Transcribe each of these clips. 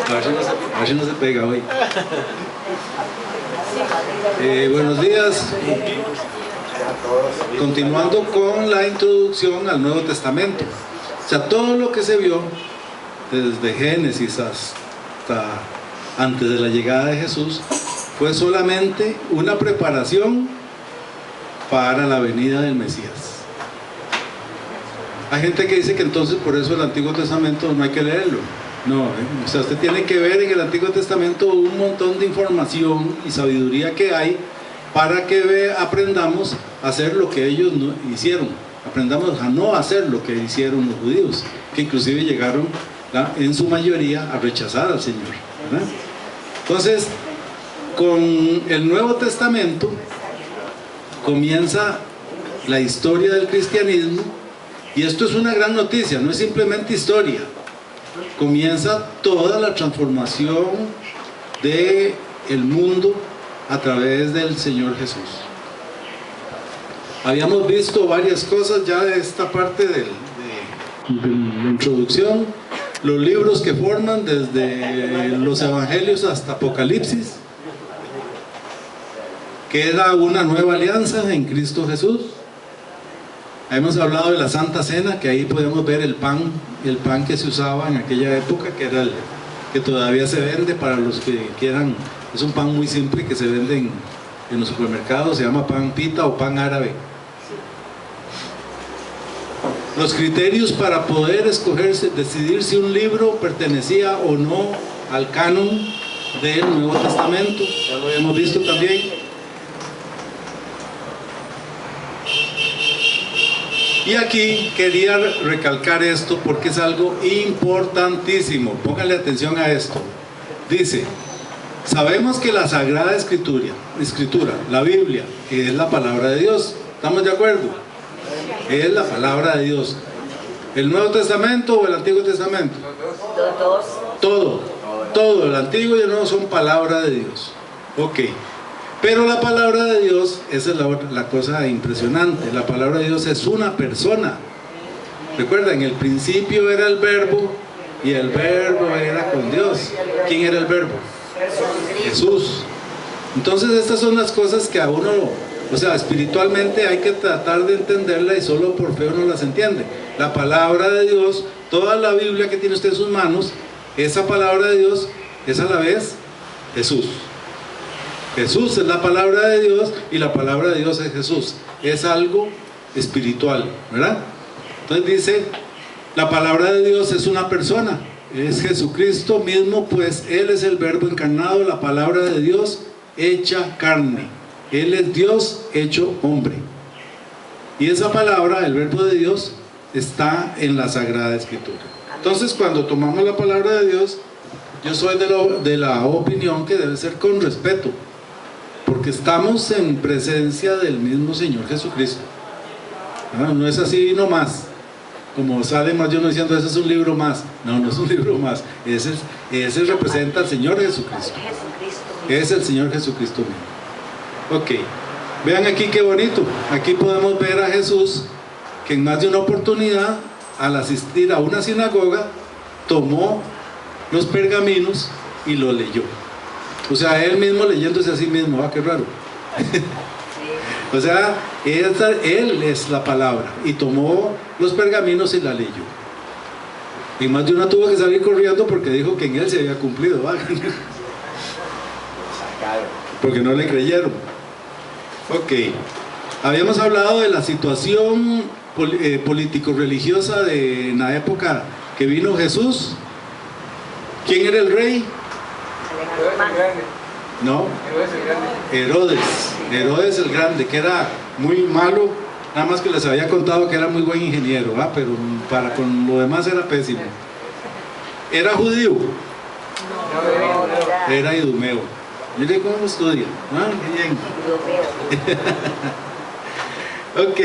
A ver si no se pega hoy. Buenos días. Continuando con la introducción al Nuevo Testamento. O sea, todo lo que se vio desde Génesis hasta antes de la llegada de Jesús fue solamente una preparación para la venida del Mesías. Hay gente que dice que entonces por eso el Antiguo Testamento no hay que leerlo. No, o sea, usted tiene que ver en el Antiguo Testamento un montón de información y sabiduría que hay para que aprendamos a hacer lo que ellos no hicieron. Aprendamos a no hacer lo que hicieron los judíos, que inclusive llegaron en su mayoría a rechazar al Señor, ¿verdad? Entonces, con el Nuevo Testamento comienza la historia del cristianismo, y esto es una gran noticia, no es simplemente historia. Comienza toda la transformación del mundo a través del Señor Jesús. Habíamos visto varias cosas ya de esta parte de la introducción, los libros que forman desde los Evangelios hasta Apocalipsis, que era una nueva alianza en Cristo Jesús. Hemos hablado de la Santa Cena, que ahí podemos ver el pan que se usaba en aquella época, que era el que todavía se vende para los que quieran. Es un pan muy simple que se vende en los supermercados, se llama pan pita o pan árabe. Los criterios para poder decidir si un libro pertenecía o no al canon del Nuevo Testamento, ya lo hemos visto también. Y aquí quería recalcar esto porque es algo importantísimo. Pónganle atención a esto. Dice: sabemos que la Sagrada Escritura, la Biblia, es la palabra de Dios. ¿Estamos de acuerdo? Es la palabra de Dios. ¿El Nuevo Testamento o el Antiguo Testamento? Todo, el Antiguo y el Nuevo son palabra de Dios. Ok. Pero la palabra de Dios, esa es la cosa impresionante, la palabra de Dios es una persona. Recuerda, en el principio era el verbo y el verbo era con Dios. ¿Quién era el verbo? Jesús. Entonces estas son las cosas que a uno, o sea, espiritualmente hay que tratar de entenderla y solo por fe uno las entiende. La palabra de Dios, toda la Biblia que tiene usted en sus manos, esa palabra de Dios es a la vez Jesús. Jesús es la palabra de Dios y la palabra de Dios es Jesús. Es algo espiritual, ¿verdad? Entonces dice, la palabra de Dios es una persona, es Jesucristo mismo, pues Él es el verbo encarnado, la palabra de Dios hecha carne. Él es Dios hecho hombre. Y esa palabra, el verbo de Dios, está en la Sagrada Escritura. Entonces, cuando tomamos la palabra de Dios, yo soy de la opinión que debe ser con respeto, porque estamos en presencia del mismo Señor Jesucristo. No es así nomás, como sale más de uno diciendo, ese es un libro más. No, no es un libro más, ese representa al Señor Jesucristo. Es el Señor Jesucristo mismo. Ok, vean aquí qué bonito. Aquí podemos ver a Jesús que en más de una oportunidad, al asistir a una sinagoga, tomó los pergaminos y los leyó. O sea, él mismo leyéndose a sí mismo. ¡Ah, qué raro! O sea, él es la palabra, y tomó los pergaminos y la leyó. Y más de una tuvo que salir corriendo porque dijo que en él se había cumplido, ¿vale? Porque no le creyeron. Ok, habíamos hablado de la situación político-religiosa en la época que vino Jesús. ¿Quién era el rey? No, Herodes el Grande, que era muy malo, nada más que les había contado que era muy buen ingeniero, ¿va? Pero para con lo demás era pésimo. ¿Era judío? Era idumeo. Mire cómo estudia. ¿Ah? Bien. Ok.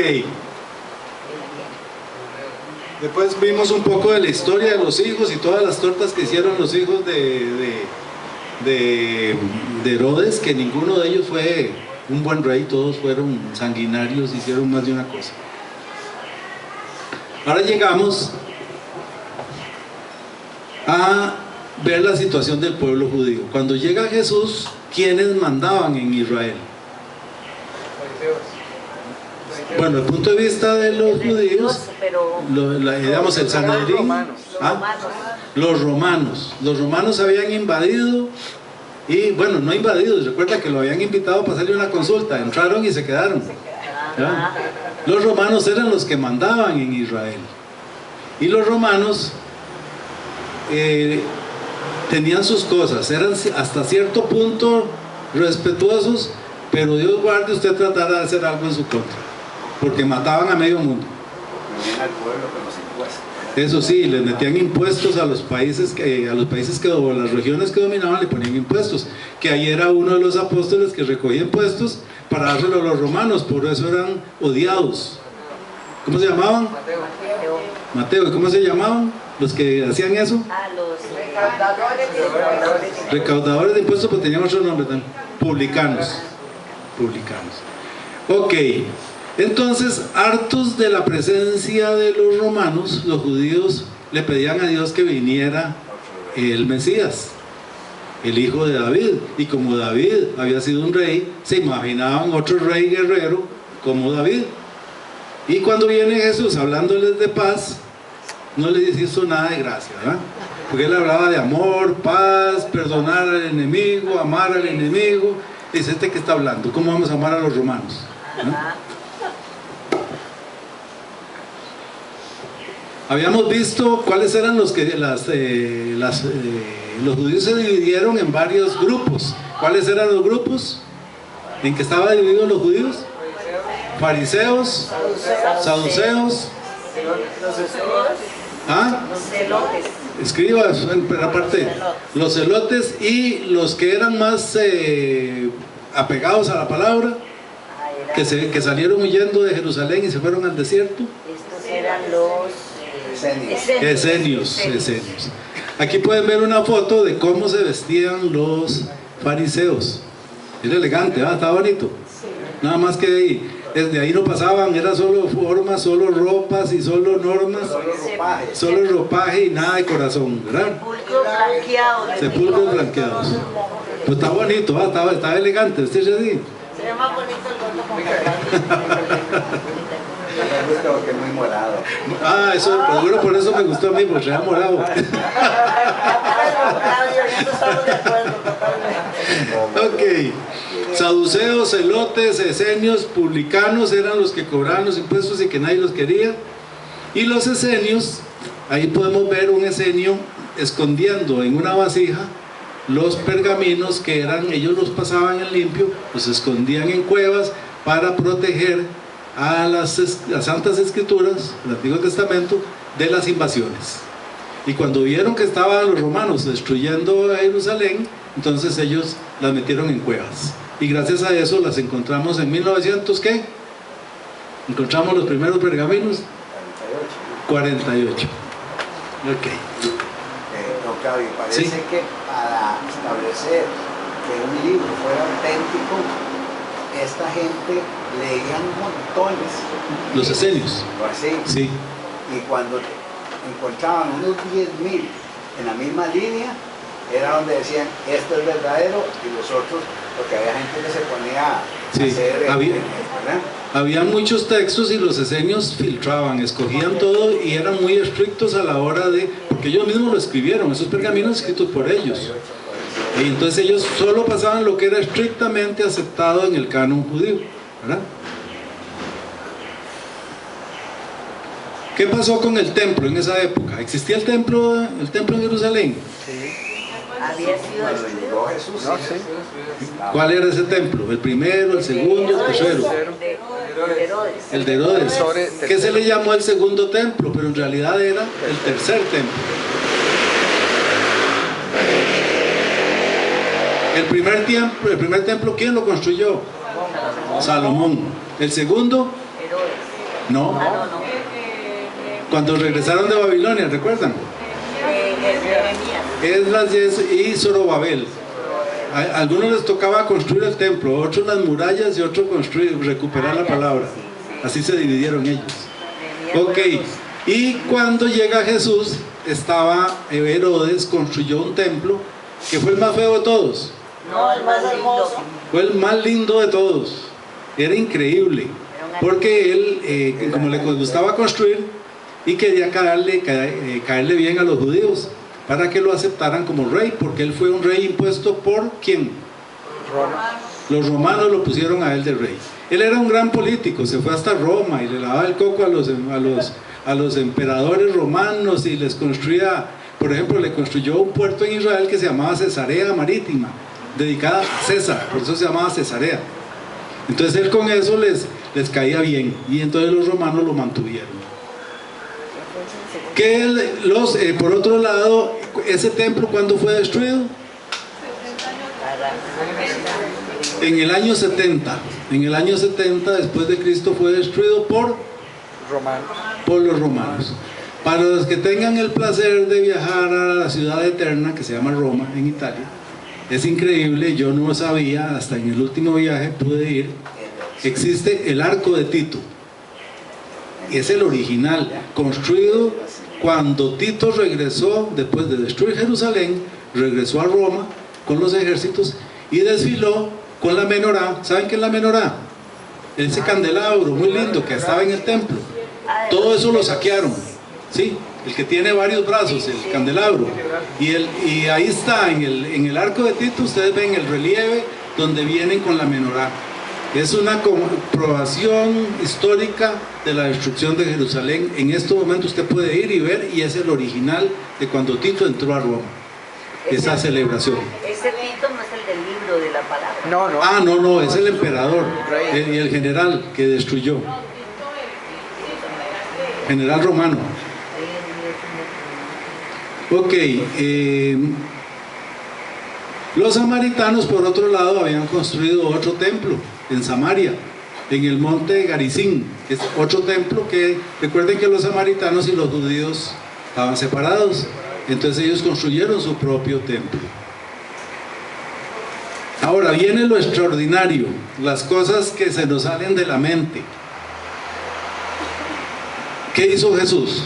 Después vimos un poco de la historia de los hijos y todas las tortas que hicieron los hijos de Herodes, que ninguno de ellos fue un buen rey, todos fueron sanguinarios, hicieron más de una cosa. Ahora llegamos a ver la situación del pueblo judío. Cuando llega Jesús, ¿quiénes mandaban en Israel? Bueno, el punto de vista de los judíos, digamos el Sanedrín, los romanos habían invadido, y bueno, no invadidos, recuerda que lo habían invitado para hacerle una consulta, entraron y se quedaron, ¿ya? Los romanos eran los que mandaban en Israel, y los romanos tenían sus cosas, eran hasta cierto punto respetuosos, pero Dios guarde usted tratara de hacer algo en su contra, porque mataban a medio mundo. Eso sí, les metían impuestos a los países o las regiones que dominaban, le ponían impuestos, que ahí era uno de los apóstoles que recogía impuestos para dárselo a los romanos, por eso eran odiados. ¿Cómo se llamaban? Mateo. ¿Y cómo se llamaban los que hacían eso? Los recaudadores. Recaudadores de impuestos, pero tenían otro nombre también. Publicanos. Ok, entonces, hartos de la presencia de los romanos, los judíos le pedían a Dios que viniera el Mesías, el hijo de David, y como David había sido un rey, se imaginaban otro rey guerrero como David. Y cuando viene Jesús hablándoles de paz, no les hizo nada de gracia, ¿verdad? Porque él hablaba de amor, paz, perdonar al enemigo, amar al enemigo. Dice, ¿este qué está hablando? ¿Cómo vamos a amar a los romanos? ¿No? Habíamos visto cuáles eran los que los judíos se dividieron en varios grupos. ¿Cuáles eran los grupos en que estaban divididos los judíos? Fariseos, saduceos, escribas, aparte, los celotes, y los que eran más apegados a la palabra, que salieron huyendo de Jerusalén y se fueron al desierto. Estos eran los esenios. Aquí pueden ver una foto de cómo se vestían los fariseos. Era elegante, ¿verdad? Estaba bonito. Nada más que ahí. Desde ahí no pasaban, era solo formas, solo ropas y solo normas, solo ropaje y nada de corazón, ¿verdad? Sepulcros blanqueados. Pues está bonito, estaba elegante, vestirse así. Se ve más bonito el gordo Me gusta porque es muy morado. Ah, eso, seguro por eso me gustó a mí, porque era morado. Ok. Saduceos, celotes, esenios, publicanos eran los que cobraban los impuestos y que nadie los quería. Y los esenios, ahí podemos ver un esenio escondiendo en una vasija los pergaminos que eran, ellos los pasaban en limpio, los escondían en cuevas para proteger a las Santas Escrituras, el Antiguo Testamento, de las invasiones. Y cuando vieron que estaban los romanos destruyendo a Jerusalén, entonces ellos las metieron en cuevas. Y gracias a eso las encontramos en 1900, ¿qué? Encontramos los primeros pergaminos. 48. Ok. No, Claudio, parece que para establecer que un libro fuera auténtico, esta gente leían montones. Los esenios. Así. Sí. Y cuando encontraban unos 10.000 en la misma línea, era donde decían, esto es verdadero, y los otros, porque había gente que se ponía a hacer... Había muchos textos y los esenios filtraban, escogían todo y eran muy estrictos a la hora de... Porque ellos mismos lo escribieron, esos pergaminos escritos por ellos. Y entonces ellos solo pasaban lo que era estrictamente aceptado en el canon judío, ¿verdad? ¿Qué pasó con el templo en esa época? ¿Existía el templo en Jerusalén? Sí. Había sido llegó Jesús. No, sí. ¿Cuál era ese templo? ¿El primero, el segundo, el tercero? El de Herodes. ¿Qué se le llamó el segundo templo? Pero en realidad era el tercer templo. El primer templo, ¿quién lo construyó? Salomón. ¿El segundo? No. Cuando regresaron de Babilonia, ¿recuerdan? Esdras y Zorobabel. A algunos les tocaba construir el templo, a otros las murallas y a otros recuperar la palabra. Así se dividieron ellos. Ok, Y cuando llega Jesús, Herodes construyó un templo que fue el más feo de todos. No, el más hermoso. Fue el más lindo de todos. Era increíble. Porque él, como le gustaba construir, y quería caerle bien a los judíos para que lo aceptaran como rey, porque él fue un rey impuesto por ¿quién? Los romanos lo pusieron a él de rey. Él era un gran político, se fue hasta Roma y le lavaba el coco a los emperadores romanos y les construía, por ejemplo, le construyó un puerto en Israel que se llamaba Cesarea Marítima, dedicada a César, por eso se llamaba Cesarea. Entonces él con eso les caía bien, y entonces los romanos lo mantuvieron. Por otro lado, ese templo, ¿cuándo fue destruido? En el año 70. En el año 70 después de Cristo fue destruido por los romanos. Para los que tengan el placer de viajar a la ciudad eterna que se llama Roma, en Italia, es increíble, yo no sabía, hasta en el último viaje pude ir. Existe el Arco de Tito, es el original, construido cuando Tito regresó, después de destruir Jerusalén, regresó a Roma con los ejércitos y desfiló con la menorá. ¿Saben qué es la menorá? Ese candelabro muy lindo que estaba en el templo. Todo eso lo saquearon, ¿sí? El que tiene varios brazos, el candelabro. Y ahí está, en el Arco de Tito, ustedes ven el relieve donde vienen con la menorá. Es una comprobación histórica de la destrucción de Jerusalén. En este momento usted puede ir y ver, y es el original de cuando Tito entró a Roma. Esa celebración. Ese Tito no es el del libro de la palabra. No, no. Ah, no, es el emperador y el general que destruyó. General romano. Ok, los samaritanos, por otro lado, habían construido otro templo en Samaria, en el monte Garizim, que es otro templo que, recuerden que los samaritanos y los judíos estaban separados, entonces ellos construyeron su propio templo. Ahora viene lo extraordinario, las cosas que se nos salen de la mente. ¿Qué hizo Jesús?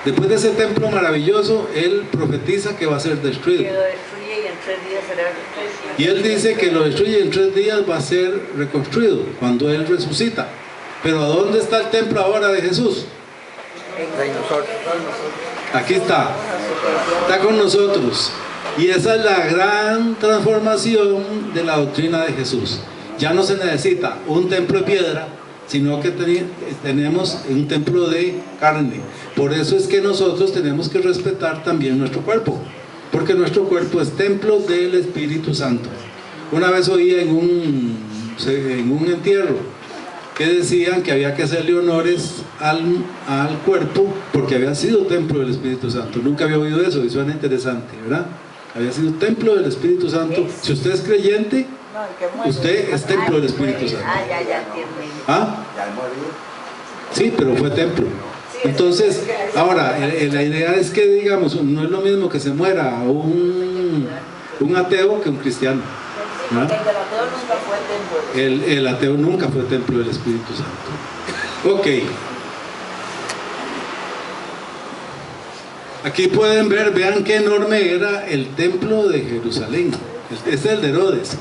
Después de ese templo maravilloso, él profetiza que va a ser destruido. Que lo destruye y en 3 días será reconstruido. Y él dice que lo destruye y en 3 días va a ser reconstruido, cuando él resucita. Pero ¿a dónde está el templo ahora de Jesús? Aquí está con nosotros. Y esa es la gran transformación de la doctrina de Jesús. Ya no se necesita un templo de piedra, sino que tenemos un templo de carne. Por eso es que nosotros tenemos que respetar también nuestro cuerpo, porque nuestro cuerpo es templo del Espíritu Santo. Una vez oí en un entierro que decían que había que hacerle honores al cuerpo porque había sido templo del Espíritu Santo. Nunca había oído eso y suena interesante, ¿verdad? Había sido templo del Espíritu Santo. Si usted es creyente, usted es templo del Espíritu Santo. Ya entiendo. ¿Ah? Sí, pero fue templo. Entonces, ahora, la idea es que, digamos, no es lo mismo que se muera un ateo que un cristiano, ¿no? El del ateo nunca fue templo. El ateo nunca fue templo del Espíritu Santo. Ok. Aquí pueden ver, vean qué enorme era el templo de Jerusalén. Este es el de Herodes.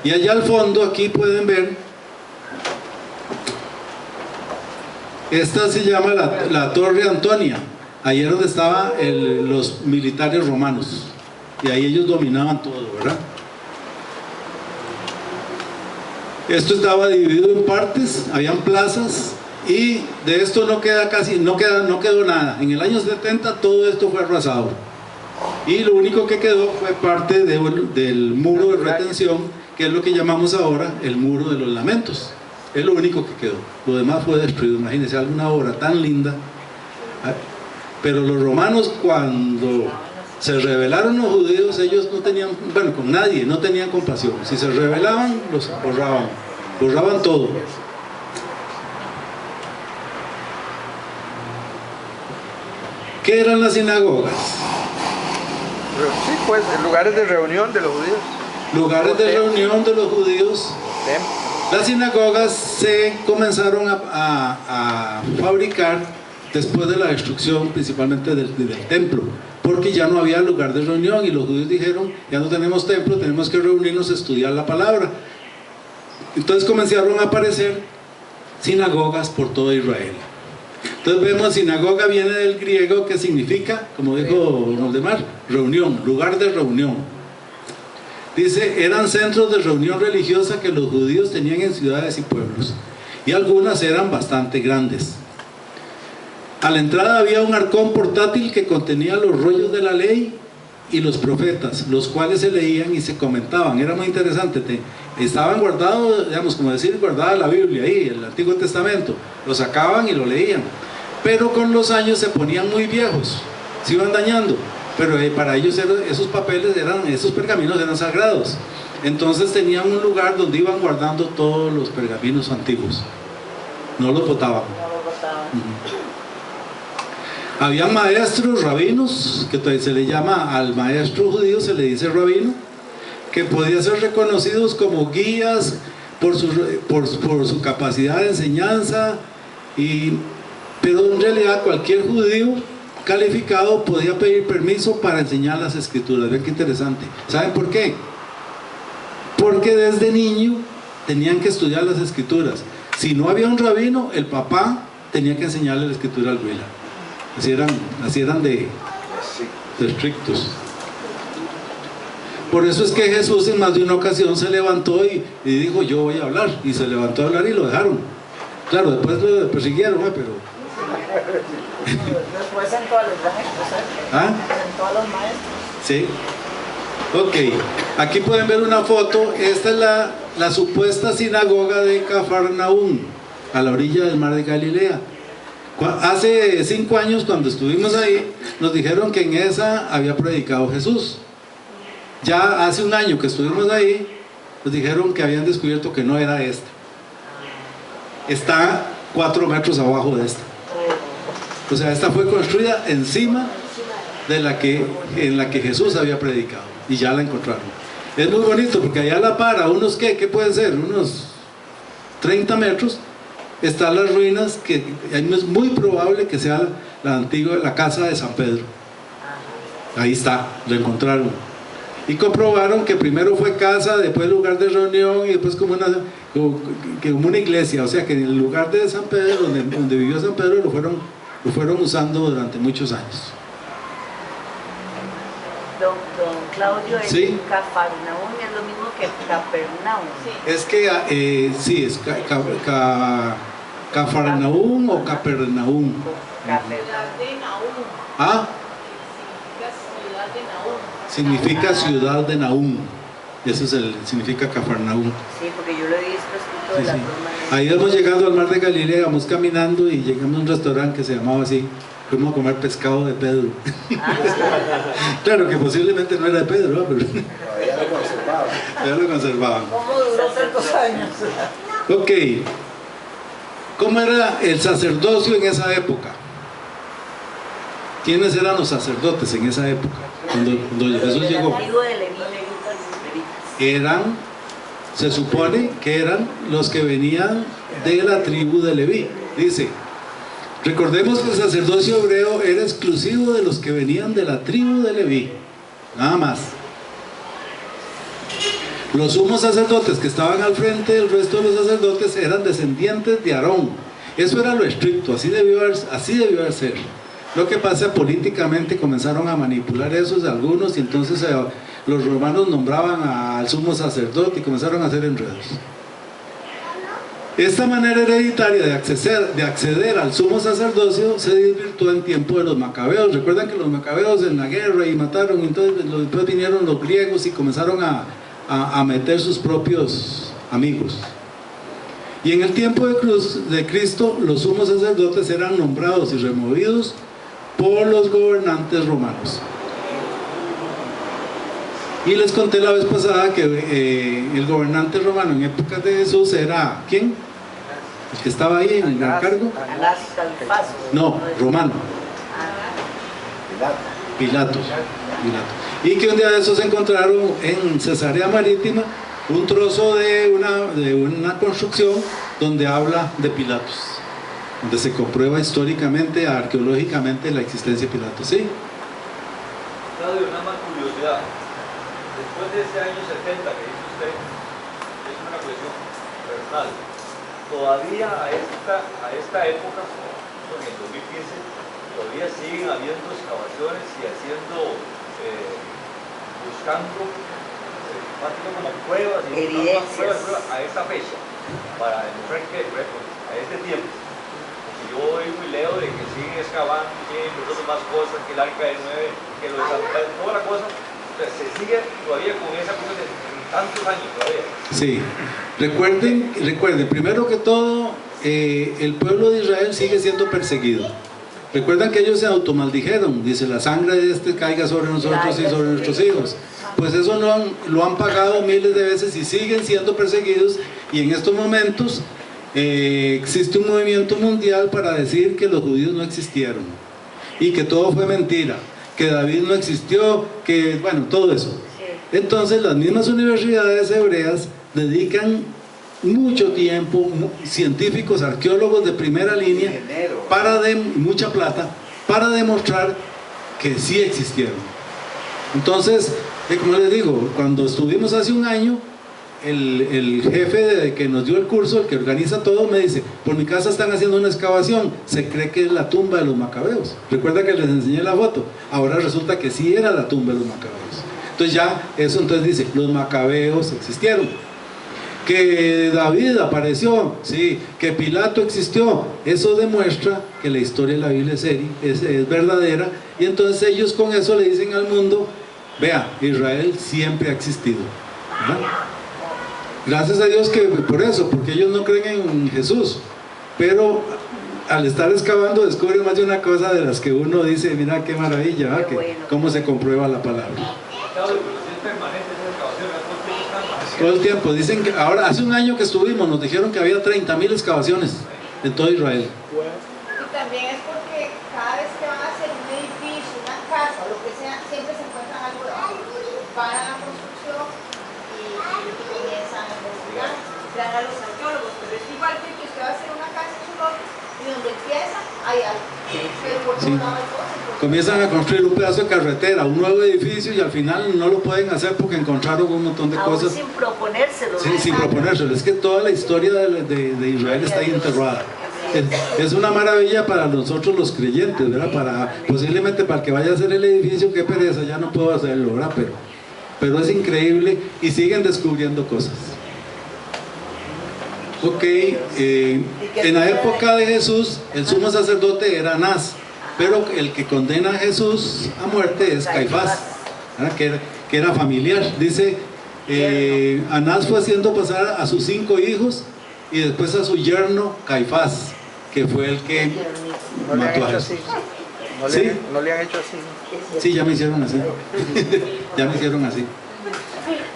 Y allá al fondo, aquí pueden ver, esta se llama la Torre Antonia. Ahí era donde estaban los militares romanos. Y ahí ellos dominaban todo, ¿verdad? Esto estaba dividido en partes, habían plazas, y de esto no quedó nada. En el año 70 todo esto fue arrasado. Y lo único que quedó fue parte del muro de retención, que es lo que llamamos ahora el muro de los lamentos. Es lo único que quedó. Lo demás fue destruido. Imagínense, alguna obra tan linda. Pero los romanos, cuando se rebelaron los judíos, ellos no tenían, bueno, con nadie, no tenían compasión. Si se rebelaban, los borraban todo. ¿Qué eran las sinagogas? Sí, pues, lugares de reunión de los judíos. Lugares de reunión de los judíos. Las sinagogas se comenzaron a fabricar después de la destrucción principalmente del templo, porque ya no había lugar de reunión y los judíos dijeron, ya no tenemos templo, tenemos que reunirnos a estudiar la palabra. Entonces comenzaron a aparecer sinagogas por todo Israel. Entonces vemos, sinagoga viene del griego, que significa, como dijo Noldemar, reunión, lugar de reunión. Dice, eran centros de reunión religiosa que los judíos tenían en ciudades y pueblos, y algunas eran bastante grandes. A la entrada había un arcón portátil que contenía los rollos de la ley y los profetas, los cuales se leían y se comentaban. Era muy interesante, estaban guardados, digamos, como decir, guardada la Biblia ahí, el Antiguo Testamento, lo sacaban y lo leían, pero con los años se ponían muy viejos, se iban dañando, pero para ellos esos papeles, esos pergaminos eran sagrados. Entonces tenían un lugar donde iban guardando todos los pergaminos antiguos, no los botaban. Había maestros, rabinos, que se le llama al maestro judío, se le dice rabino, que podía ser reconocidos como guías por su capacidad de enseñanza, pero en realidad cualquier judío calificado podía pedir permiso para enseñar las escrituras. Vean qué interesante. ¿Saben por qué? Porque desde niño tenían que estudiar las escrituras. Si no había un rabino, el papá tenía que enseñarle la escritura al Huila. Así eran de estrictos. Por eso es que Jesús en más de una ocasión se levantó y dijo, yo voy a hablar, y se levantó a hablar y lo dejaron. Claro, después lo persiguieron, pero... Después sentó a los maestros, ¿Ah? Sentó a los maestros. Sí. Ok, aquí pueden ver una foto. Esta es la supuesta sinagoga de Cafarnaúm, a la orilla del mar de Galilea. Hace 5 años, cuando estuvimos ahí, nos dijeron que en esa había predicado Jesús. Ya hace 1 año que estuvimos ahí, nos dijeron que habían descubierto que no era esta. Está 4 metros abajo de esta. O sea, esta fue construida encima de en la que Jesús había predicado, y ya la encontraron. Es muy bonito porque allá a la par, a unos ¿qué pueden ser? Unos 30 metros, están las ruinas, que es muy probable que sea la casa de San Pedro. Ahí está, lo encontraron. Y comprobaron que primero fue casa, después lugar de reunión y después como una iglesia. O sea que en el lugar de San Pedro, donde vivió San Pedro, lo fueron usando durante muchos años. Don Claudio, el ¿Sí? Cafarnaúm es lo mismo que Capernaum. Sí. Es que, sí, es Cafarnaúm o Capernaum. ¿Ah? Significa ciudad de Nahum. Eso significa Cafarnaúm. Sí, porque yo lo he visto escrito de la forma de... Ahí hemos llegado al mar de Galilea, vamos caminando y llegamos a un restaurante que se llamaba así. Fuimos a comer pescado de Pedro. Claro que posiblemente no era de Pedro, ¿no? Pero ya lo conservaban. ¿Cómo duró tantos años? Ok. ¿Cómo era el sacerdocio en esa época? ¿Quiénes eran los sacerdotes en esa época? Cuando Jesús llegó. Se supone que eran los que venían de la tribu de Leví. Dice, recordemos que el sacerdocio hebreo era exclusivo de los que venían de la tribu de Leví, nada más. Los sumos sacerdotes que estaban al frente del resto de los sacerdotes eran descendientes de Aarón. Eso era lo estricto, así debió haber ser. Lo que pasa, políticamente comenzaron a manipular esos de algunos, y entonces los romanos nombraban al sumo sacerdote y comenzaron a hacer enredos. Esta manera hereditaria de acceder al sumo sacerdocio se desvirtuó en tiempo de los macabeos. Recuerdan que los macabeos en la guerra y mataron, entonces después vinieron los griegos y comenzaron a meter sus propios amigos. Y en el tiempo de Cristo, los sumos sacerdotes eran nombrados y removidos por los gobernantes romanos. Y les conté la vez pasada que el gobernante romano en épocas de Jesús era, ¿quién? El que estaba ahí en el cargo. No, romano. Pilatos. Y que un día de esos encontraron en Cesarea Marítima un trozo de una construcción donde habla de Pilatos. donde se comprueba históricamente, arqueológicamente la existencia de Pilato. ¿Sí? Claudio, una más curiosidad. Después de ese año 70 que dice usted, es una cuestión personal. Todavía a esta época, en el 2015, todavía siguen habiendo excavaciones y buscando como pruebas y evidencias a esta fecha para demostrar que, por ejemplo, a este tiempo, porque yo oigo y leo de que siguen excavando, siguen encontrando más cosas, que el arca de 9, que lo de Santa, toda la cosa, o sea, se sigue todavía con esa cosa de tantos años todavía. Sí, recuerden, primero que todo, el pueblo de Israel sigue siendo perseguido. Recuerdan que ellos se automaldijeron, dice, la sangre de este caiga sobre nosotros y sobre nuestros hijos. Pues eso lo han pagado miles de veces y siguen siendo perseguidos, y en estos momentos existe un movimiento mundial para decir que los judíos no existieron y que todo fue mentira, que David no existió, que bueno, todo eso. Entonces las mismas universidades hebreas dedican mucho tiempo, científicos, arqueólogos de primera línea, mucha plata, para demostrar que sí existieron. Entonces, como les digo, cuando estuvimos hace un año, el jefe que nos dio el curso, el que organiza todo, me dice, por mi casa están haciendo una excavación, se cree que es la tumba de los macabeos. Recuerda que les enseñé la foto, ahora resulta que sí era la tumba de los macabeos. Entonces ya, eso entonces dice, los macabeos existieron. Que David apareció, sí, que Pilato existió, eso demuestra que la historia de la Biblia es verdadera, y entonces ellos con eso le dicen al mundo, vea, Israel siempre ha existido, ¿verdad? Gracias a Dios que por eso, porque ellos no creen en Jesús, pero al estar excavando descubren más de una cosa de las que uno dice, mira qué maravilla, ¿verdad? Cómo se comprueba la palabra. Todo el tiempo, dicen que ahora, hace un año que estuvimos, nos dijeron que había 30.000 excavaciones en todo Israel. Y también es porque cada vez que van a hacer un edificio, una casa o lo que sea, siempre se encuentran algo debajo. Van a la construcción y comienzan a investigar, traen a los arqueólogos, pero es igual que usted va a hacer una casa en su lote y donde empieza hay algo. Pero por todo lado hay cosas. Comienzan a construir un pedazo de carretera, un nuevo edificio, y al final no lo pueden hacer porque encontraron un montón de cosas. Sin proponérselo. Sí, sin proponérselo. Es que toda la historia de Israel está ahí enterrada. Es una maravilla para nosotros los creyentes, ¿verdad? Posiblemente para el que vaya a hacer el edificio, qué pereza, ya no puedo hacerlo, ¿verdad? Pero es increíble y siguen descubriendo cosas. Ok, en la época de Jesús, el sumo sacerdote era Anás, pero el que condena a Jesús a muerte es Caifás, ¿verdad? Que era familiar. Dice, Anás fue haciendo pasar a sus 5 hijos y después a su yerno Caifás, que fue el que mató a Jesús. ¿No le han hecho así? Sí, ya me hicieron así. Ya me hicieron así.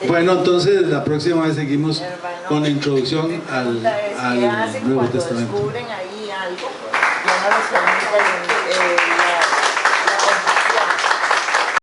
Bueno, entonces la próxima vez seguimos con la introducción al Nuevo Testamento. Descubren ahí algo, ya no les permiten